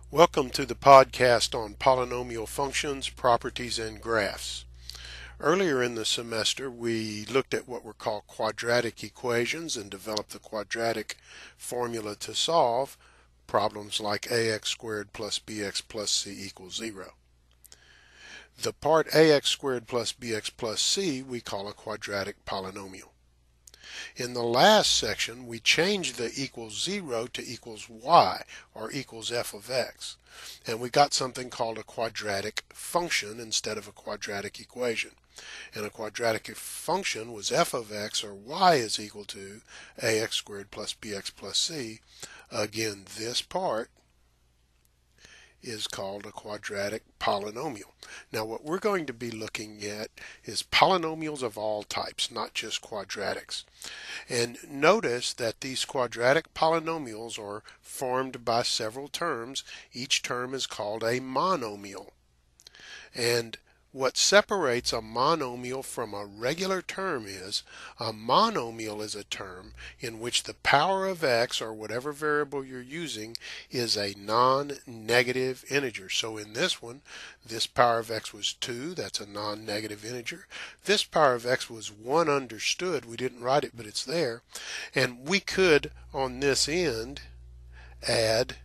Welcome to the podcast on polynomial functions, properties, and graphs. Earlier in the semester, we looked at what were called quadratic equations and developed the quadratic formula to solve problems like ax squared plus bx plus c equals 0. The part ax squared plus bx plus c we call a quadratic polynomial. In the last section, we changed the equals 0 to equals y, or equals f of x. And we got something called a quadratic function instead of a quadratic equation. And a quadratic function was f of x, or y, is equal to ax squared plus bx plus c. Again, this part is called a quadratic polynomial. Now what we're going to be looking at is polynomials of all types, not just quadratics. And notice that these quadratic polynomials are formed by several terms. Each term is called a monomial. And what separates a monomial from a regular term is a monomial is a term in which the power of x, or whatever variable you're using, is a non-negative integer. So in this one, this power of x was 2, that's a non-negative integer. This power of x was 1 understood, we didn't write it but it's there. And we could, on this end, add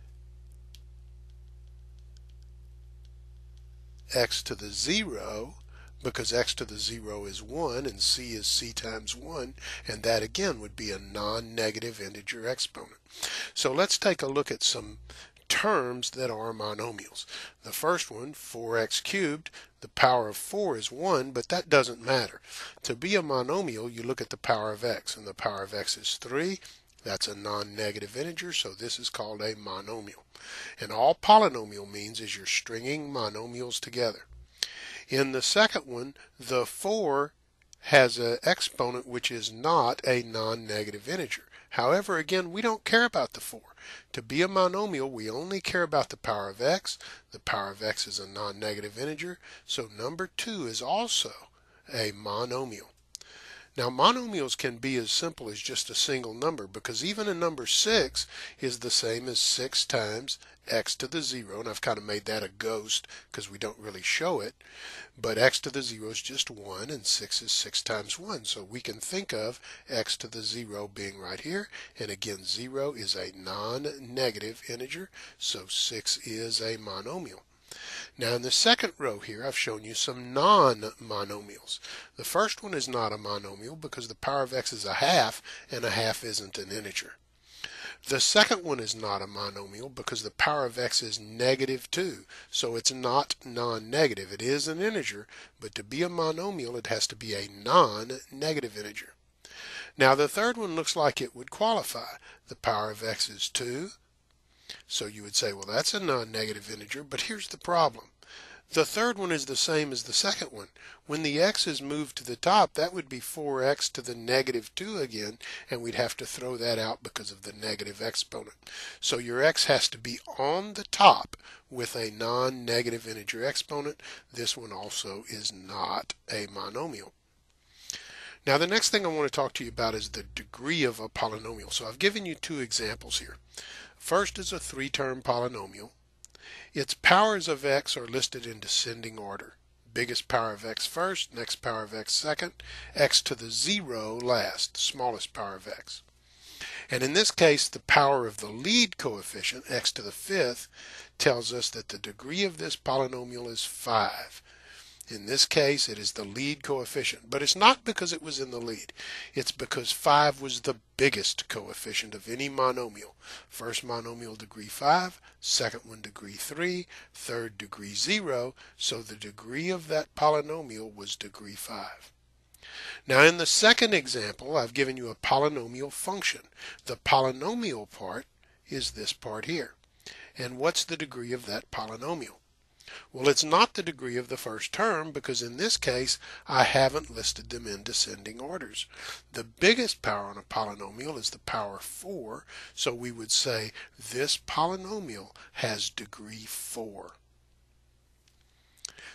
x to the 0, because x to the 0 is 1 and c is c times 1, and that again would be a non-negative integer exponent. So let's take a look at some terms that are monomials. The first one, 4x cubed, the power of 4 is 1, but that doesn't matter. To be a monomial, you look at the power of x, and the power of x is 3. That's a non-negative integer, so this is called a monomial. And all polynomial means is you're stringing monomials together. In the second one, the 4 has an exponent which is not a non-negative integer. However, again, we don't care about the 4. To be a monomial, we only care about the power of x. The power of x is a non-negative integer, so number 2 is also a monomial. Now, monomials can be as simple as just a single number, because even a number 6 is the same as 6 times x to the 0, and I've kind of made that a ghost because we don't really show it, but x to the 0 is just 1, and 6 is 6 times 1, so we can think of x to the 0 being right here, and again 0 is a non-negative integer, so 6 is a monomial. Now in the second row here, I've shown you some non-monomials. The first one is not a monomial because the power of x is a half, and a half isn't an integer. The second one is not a monomial because the power of x is negative 2, so it's not non-negative. It is an integer, but to be a monomial, it has to be a non-negative integer. Now the third one looks like it would qualify. The power of x is 2. So you would say, well, that's a non-negative integer, but here's the problem. The third one is the same as the second one. When the x is moved to the top, that would be 4x to the negative 2 again, and we'd have to throw that out because of the negative exponent. So your x has to be on the top with a non-negative integer exponent. This one also is not a monomial. Now the next thing I want to talk to you about is the degree of a polynomial. So I've given you two examples here. First is a 3-term polynomial. Its powers of x are listed in descending order. Biggest power of x first, next power of x second, x to the 0 last, smallest power of x. And in this case, the power of the lead coefficient, x to the 5th, tells us that the degree of this polynomial is 5. In this case, it is the lead coefficient, but it's not because it was in the lead. It's because 5 was the biggest coefficient of any monomial. First monomial degree 5, second one degree 3, third degree 0, so the degree of that polynomial was degree 5. Now in the second example, I've given you a polynomial function. The polynomial part is this part here. And what's the degree of that polynomial? Well, it's not the degree of the first term because in this case I haven't listed them in descending orders. The biggest power on a polynomial is the power 4, so we would say this polynomial has degree 4.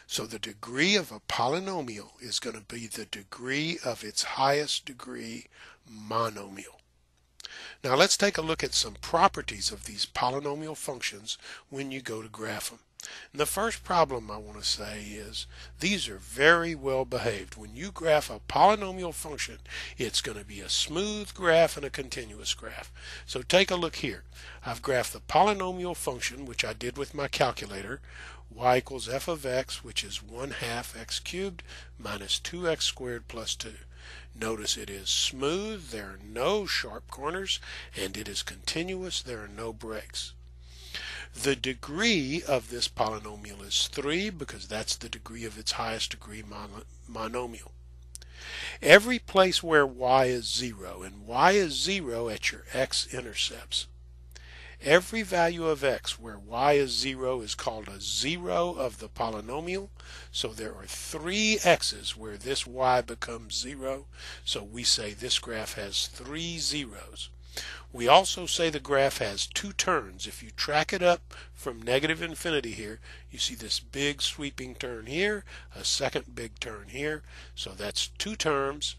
So the degree of a polynomial is going to be the degree of its highest degree monomial. Now let's take a look at some properties of these polynomial functions when you go to graph them. And the first problem I want to say is these are very well behaved. When you graph a polynomial function, it's going to be a smooth graph and a continuous graph. So take a look here. I've graphed the polynomial function, which I did with my calculator, y equals f of x, which is 1/2 x cubed minus 2x squared plus 2. Notice it is smooth, there are no sharp corners, and it is continuous, there are no breaks. The degree of this polynomial is 3 because that's the degree of its highest degree monomial. Every place where y is 0, and y is 0 at your x-intercepts, every value of x where y is 0 is called a 0 of the polynomial. So there are 3 x's where this y becomes 0. So we say this graph has 3 zeros. We also say the graph has 2 turns. If you track it up from negative infinity here, you see this big sweeping turn here, a second big turn here. So that's 2 terms.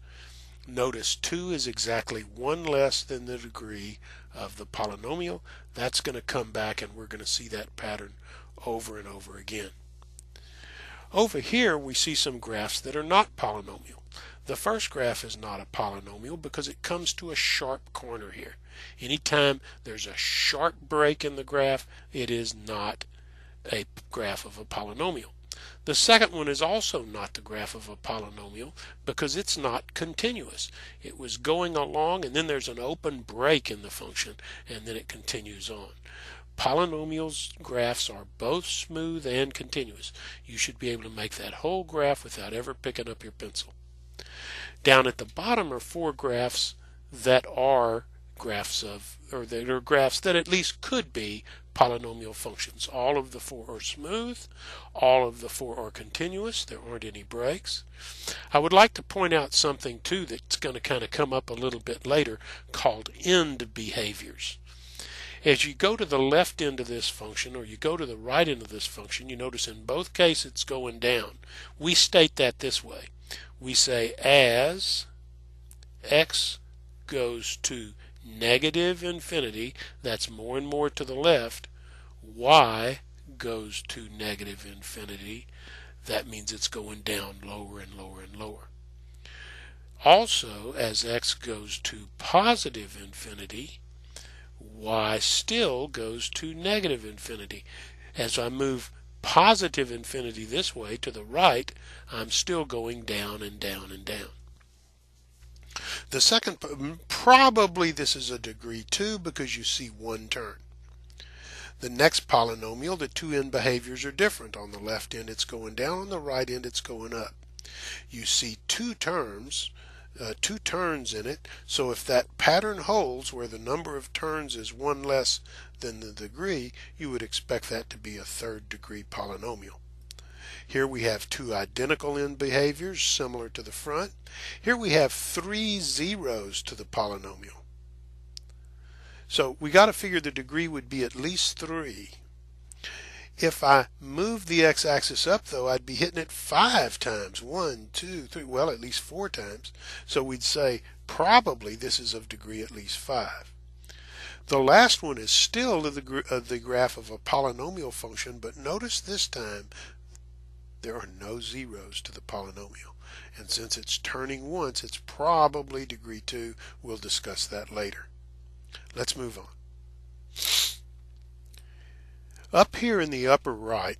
Notice 2 is exactly 1 less than the degree of the polynomial. That's going to come back, and we're going to see that pattern over and over again. Over here we see some graphs that are not polynomial. The first graph is not a polynomial because it comes to a sharp corner here. Anytime there's a sharp break in the graph, it is not a graph of a polynomial. The second one is also not the graph of a polynomial because it's not continuous. It was going along, and then there's an open break in the function, and then it continues on. Polynomials graphs are both smooth and continuous. You should be able to make that whole graph without ever picking up your pencil. Down at the bottom are 4 graphs that are graphs of, or that are graphs that at least could be polynomial functions. All of the 4 are smooth. All of the 4 are continuous. There aren't any breaks. I would like to point out something too that's going to kind of come up a little bit later called end behaviors. As you go to the left end of this function or you go to the right end of this function, you notice in both cases it's going down. We state that this way. We say as x goes to negative infinity, that's more and more to the left, y goes to negative infinity, that means it's going down lower and lower and lower. Also, as x goes to positive infinity, y still goes to negative infinity. As I move positive infinity this way to the right, I'm still going down and down and down. The second, probably this is a degree 2 because you see 1 turn. The next polynomial, the 2 end behaviors are different. On the left end it's going down, on the right end it's going up. You see 2 turns in it, so if that pattern holds where the number of turns is 1 less than the degree, you would expect that to be a 3rd degree polynomial. Here we have 2 identical end behaviors similar to the front. Here we have 3 zeros to the polynomial. So we got to figure the degree would be at least 3. If I move the x-axis up though, I'd be hitting it 5 times. 1, 2, 3, well at least 4 times. So we'd say probably this is of degree at least 5. The last one is still the graph of a polynomial function, but notice this time there are no zeros to the polynomial. And since it's turning once, it's probably degree 2. We'll discuss that later. Let's move on. Up here in the upper right,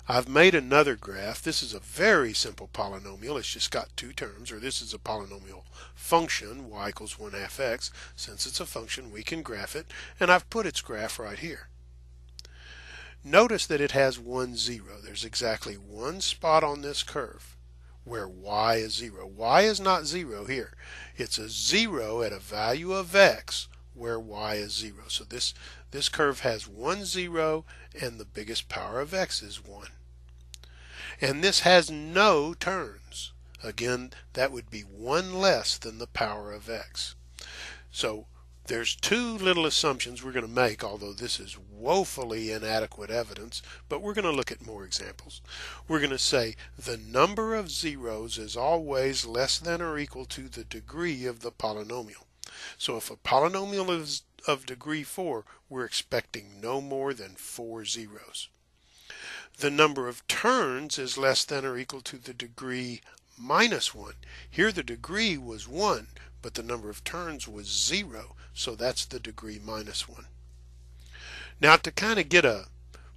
I've made another graph. This is a very simple polynomial. It's just got 2 terms, or this is a polynomial function, y equals 1/2 x. Since it's a function, we can graph it, and I've put its graph right here. Notice that it has 1 0. There's exactly 1 spot on this curve where y is 0. Y is not 0 here. It's a 0 at a value of x where y is 0. So this curve has 1 0, and the biggest power of x is 1. And this has no turns. Again, that would be 1 less than the power of x. So there's 2 little assumptions we're going to make, although this is woefully inadequate evidence, but we're going to look at more examples. We're going to say the number of zeros is always less than or equal to the degree of the polynomial. So if a polynomial is of degree 4, we're expecting no more than 4 zeros. The number of turns is less than or equal to the degree minus 1. Here the degree was 1, but the number of turns was 0, so that's the degree minus 1. Now to kind of get a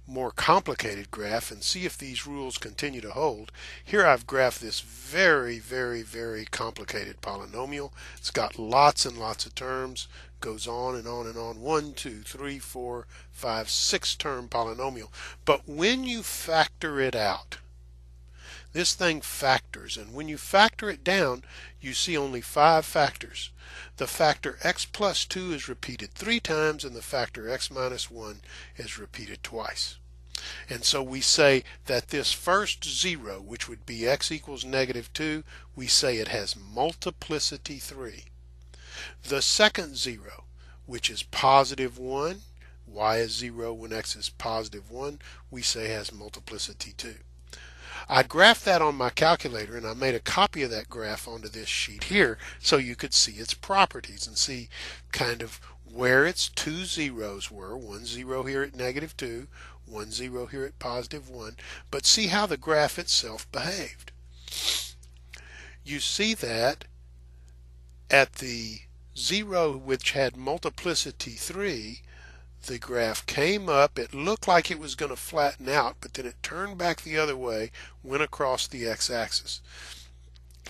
more complicated graph and see if these rules continue to hold, here I've graphed this very complicated polynomial. It's got lots and lots of terms, goes on and on and on, 1, 2, 3, 4, 5, 6 term polynomial. But when you factor it out, this thing factors, and when you factor it down, you see only 5 factors. The factor x plus 2 is repeated 3 times, and the factor x minus 1 is repeated twice. And so we say that this first 0, which would be x equals negative 2, we say it has multiplicity 3. The second 0, which is positive 1, y is 0 when x is positive 1, we say has multiplicity 2. I graphed that on my calculator, and I made a copy of that graph onto this sheet here so you could see its properties and see kind of where its 2 zeros were, 1 0 here at negative 2, 1 0 here at positive 1, but see how the graph itself behaved. You see that at the 0 which had multiplicity 3, the graph came up, it looked like it was going to flatten out, but then it turned back the other way, went across the x-axis.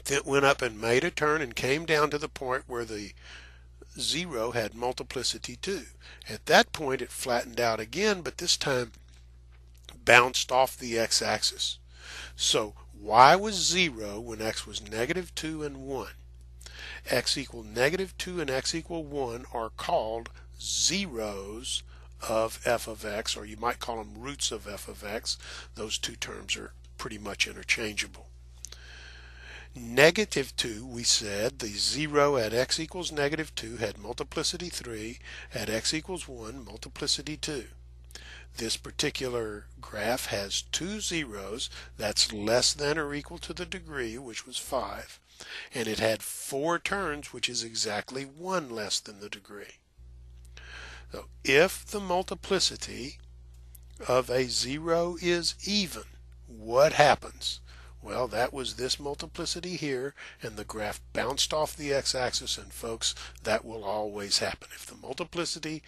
Then it went up and made a turn and came down to the point where the 0 had multiplicity 2. At that point it flattened out again, but this time bounced off the x-axis. So y was 0 when x was negative 2 and 1. X equal negative 2 and x equal 1 are called zeros of f of x, or you might call them roots of f of x. Those two terms are pretty much interchangeable. Negative 2, we said the 0 at x equals negative 2 had multiplicity 3, at x equals 1 multiplicity 2. This particular graph has 2 zeros, that's less than or equal to the degree, which was 5, and it had 4 turns, which is exactly 1 less than the degree. So if the multiplicity of a 0 is even, what happens? Well, that was this multiplicity here, and the graph bounced off the x-axis, and folks, that will always happen. If the multiplicity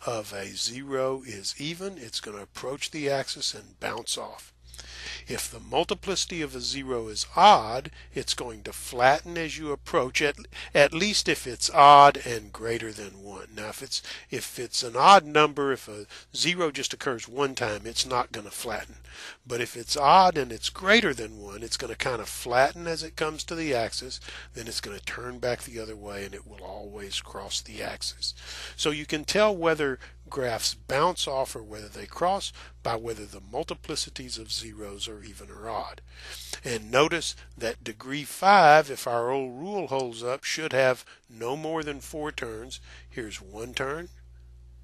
of a 0 is even, it's going to approach the axis and bounce off. If the multiplicity of a 0 is odd, it's going to flatten as you approach, at least if it's odd and greater than 1. Now if it's an odd number, if a 0 just occurs one time, it's not going to flatten. But if it's odd and it's greater than 1, it's going to kind of flatten as it comes to the axis, then it's going to turn back the other way and it will always cross the axis. So you can tell whether graphs bounce off or whether they cross by whether the multiplicities of zeros are even or odd. And notice that degree 5, if our old rule holds up, should have no more than 4 turns. Here's 1 turn,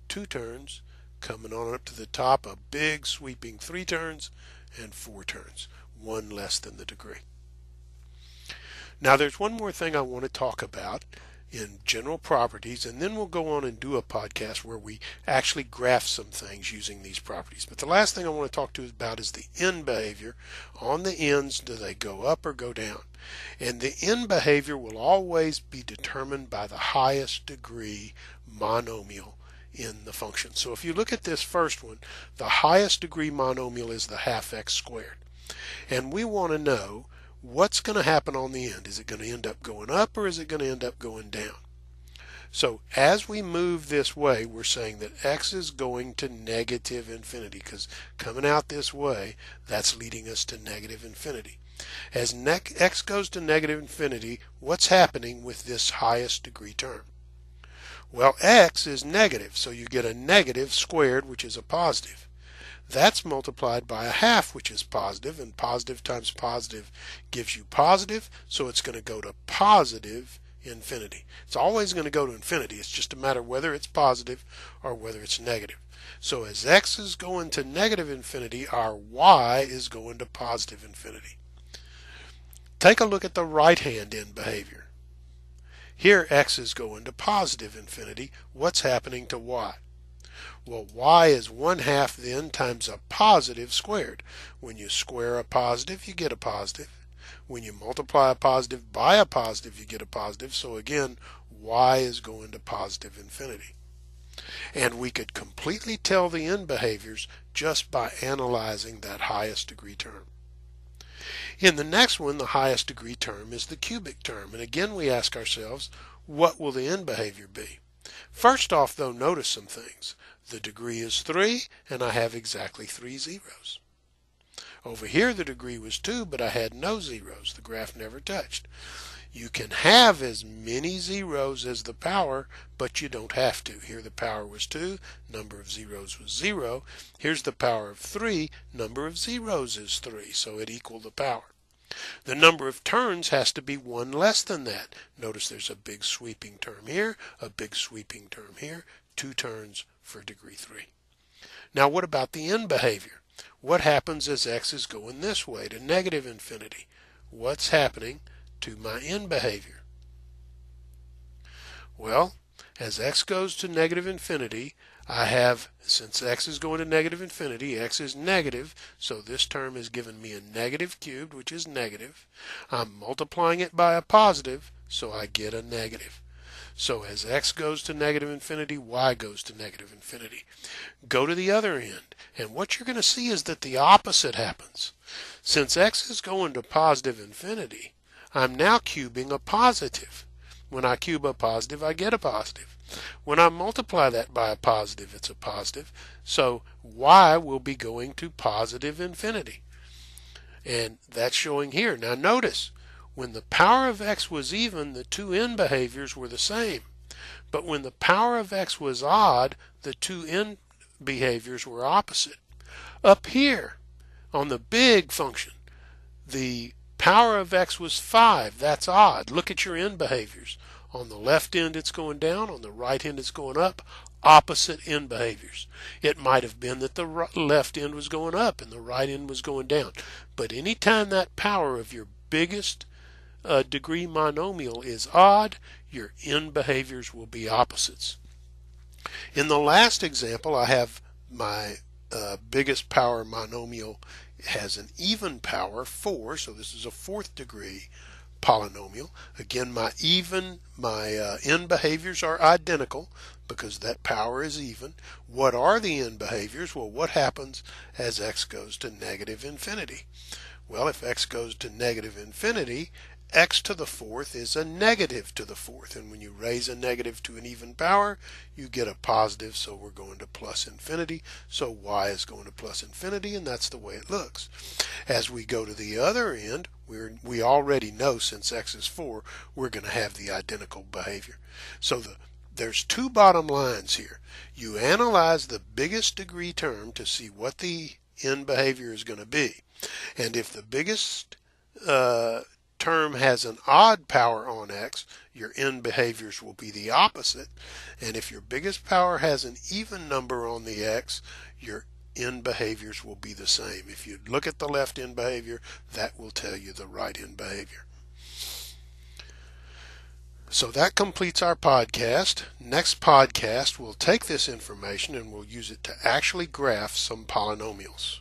2 turns, coming on up to the top, a big sweeping 3 turns, and 4 turns, 1 less than the degree. Now there's one more thing I want to talk about in general properties, and then we'll go on and do a podcast where we actually graph some things using these properties. But the last thing I want to talk to you about is the end behavior. On the ends, do they go up or go down? And the end behavior will always be determined by the highest degree monomial in the function. So if you look at this first one, the highest degree monomial is the half x squared. And we want to know what's going to happen on the end. Is it going to end up going up or is it going to end up going down? So as we move this way, we're saying that x is going to negative infinity, because coming out this way, that's leading us to negative infinity. As x goes to negative infinity, what's happening with this highest degree term? Well, x is negative, so you get a negative squared, which is a positive. That's multiplied by a half, which is positive, and positive times positive gives you positive, so it's going to go to positive infinity. It's always going to go to infinity. It's just a matter whether it's positive or whether it's negative. So as x is going to negative infinity, our y is going to positive infinity. Take a look at the right-hand end behavior. Here x is going to positive infinity. What's happening to y? Well, y is 1/2 then times a positive squared. When you square a positive, you get a positive. When you multiply a positive by a positive, you get a positive. So again, y is going to positive infinity. And we could completely tell the end behaviors just by analyzing that highest degree term. In the next one, the highest degree term is the cubic term. And again, we ask ourselves, what will the end behavior be? First off, though, notice some things. The degree is 3, and I have exactly 3 zeros. Over here, the degree was 2, but I had no zeros. The graph never touched. You can have as many zeros as the power, but you don't have to. Here the power was 2, number of zeros was 0. Here's the power of 3, number of zeros is 3, so it equaled the power. The number of turns has to be 1 less than that. Notice there's a big sweeping term here, a big sweeping term here, 2 turns for degree 3. Now what about the end behavior? What happens as x is going this way to negative infinity? What's happening to my end behavior? Well, as x goes to negative infinity, I have, since x is going to negative infinity, x is negative, so this term is giving me a negative cubed, which is negative. I'm multiplying it by a positive, so I get a negative. So as x goes to negative infinity, y goes to negative infinity. Go to the other end, and what you're going to see is that the opposite happens. Since x is going to positive infinity, I'm now cubing a positive. When I cube a positive, I get a positive. When I multiply that by a positive, it's a positive. So y will be going to positive infinity. And that's showing here. Now notice, when the power of x was even, the two end behaviors were the same. But when the power of x was odd, the two end behaviors were opposite. Up here, on the big function, the power of x was 5. That's odd. Look at your end behaviors. On the left end it's going down, on the right end it's going up. Opposite end behaviors. It might have been that the left end was going up and the right end was going down. But anytime that power of your biggest degree monomial is odd, your end behaviors will be opposites. In the last example, I have my biggest power monomial has an even power 4, so this is a 4th degree polynomial. Again, my end behaviors are identical because that power is even. What are the end behaviors? Well, what happens as x goes to negative infinity? Well, if x goes to negative infinity, x to the 4th is a negative to the 4th, and when you raise a negative to an even power, you get a positive, so we're going to plus infinity. So y is going to plus infinity, and that's the way it looks. As we go to the other end, we already know, since x is 4, we're going to have the identical behavior. So there's two bottom lines here. You analyze the biggest degree term to see what the end behavior is going to be, and if the biggest term has an odd power on x, your end behaviors will be the opposite. And if your biggest power has an even number on the x, your end behaviors will be the same. If you look at the left end behavior, that will tell you the right end behavior. So that completes our podcast. Next podcast, we'll take this information and we'll use it to actually graph some polynomials.